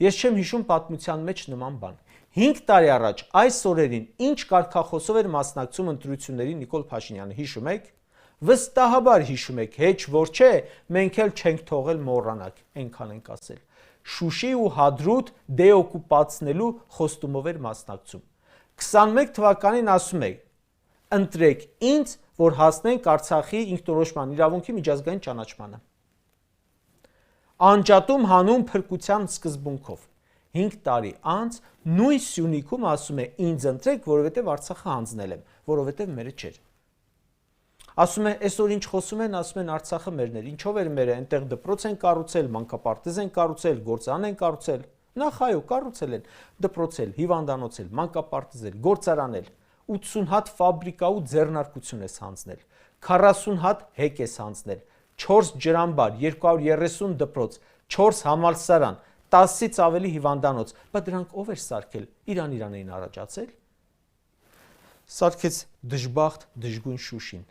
Ես չեմ հիշում պատմության մեջ նման բան։ 5 տարի առաջ այս օրերին ինչ կարգախոսով էր մասնակցում ընտրությունների Նիկոլ Փաշինյանը, հիշում եք։ Վստահաբար հիշում եք, հեչ որ չէ, մենք էլ չենք թողել մոռանանք, այնքան ենք ասել։ Շուշի ու Հադրութ դեօկուպացնելու խոստումով էր մասնակցում։ 21 թվականին ասում է. ընտրեք ինձ, որ հասնենք Արցախի ինքնորոշման իրավունքի միջազգային ճանաչմանը։ Անջատում հանուն փրկության սկզբունքով 5 տարի անց նույն Սյունիքում ասում է ինձ ընտրեք, որովհետև Արցախը հանձնել եմ, որովհետև մերը չէր։ Ասում է այսօր ինչ խոսում են, ասում են Արցախը մերն էր, ինչով էր մերը, այնտեղ դպրոց են կառուցել, մանկապարտեզ են կառուցել, գործարան են կառուցել։ Նախ այո, կառուցել են դպրոց էլ, հիվանդանոց էլ, մանկապարտեզ էլ, գործարան էլ, 80 հատ ֆաբրիկա ու ձեռնարկություն ես հանձնել, 40 հատ հեկ ես հանձնել, 4 ջրամբար, 230 դպրոց, 4 համալսարան, 10-ից ավելի հիվանդանոց, բայց դրանք ով էր սարքել, Իրան էին առաջացել։ Սարքեց դժբախտ դժգույն Շուշին,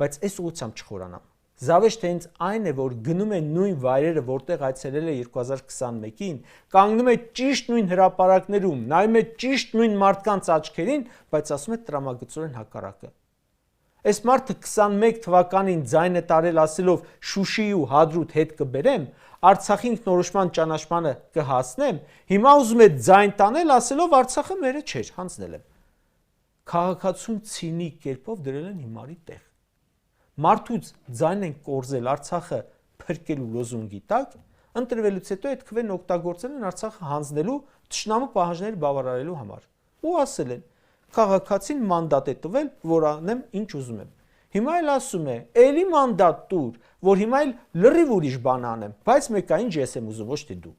բայց այս ուղղությամբ չխորանամ։ Զավեշտը հենց այն է, որ գնում է նույն վայրերը, որտեղ այցելել է 2021-ին, կանգնում է ճիշտ նույն հրապարակներում, նայում է ճիշտ նույն մարդկանց աչքերին, բայց ասում է տրամագծորեն հակառակը։ Այս մարդը 21 թվականին ձայն է տարել ասելով Շուշի ու Հադրութ հետ կբերեմ, Արցախի ինքնորոշման ճանաչմանը կհասնեմ, հիմա ուզում է ձայն տանել ասելով Արցախը մերը չէր, հանձնել եմ։ Քաղաքացուն ցինիկ կերպով դրել են հիմարի տեղ։ Մարդուց ձայն են կորզել Արցախը փրկելու լոզունգի տակ, ընտրվելուց հետո այդ քվեն օգտագործել են Արցախը հանձնելու թշնամու պահանջները բավարարելու համար։ Ու ասել են, քաղաքացին մանդատ է տվել, որ անեմ ինչ ուզում եմ։ Հիմա էլ ասում է, էլի մանդատ տուր, որ հիմա էլ լրիվ ուրիշ բան անեմ, բայց մեկային ես եմ ուզում, ոչ թե դու։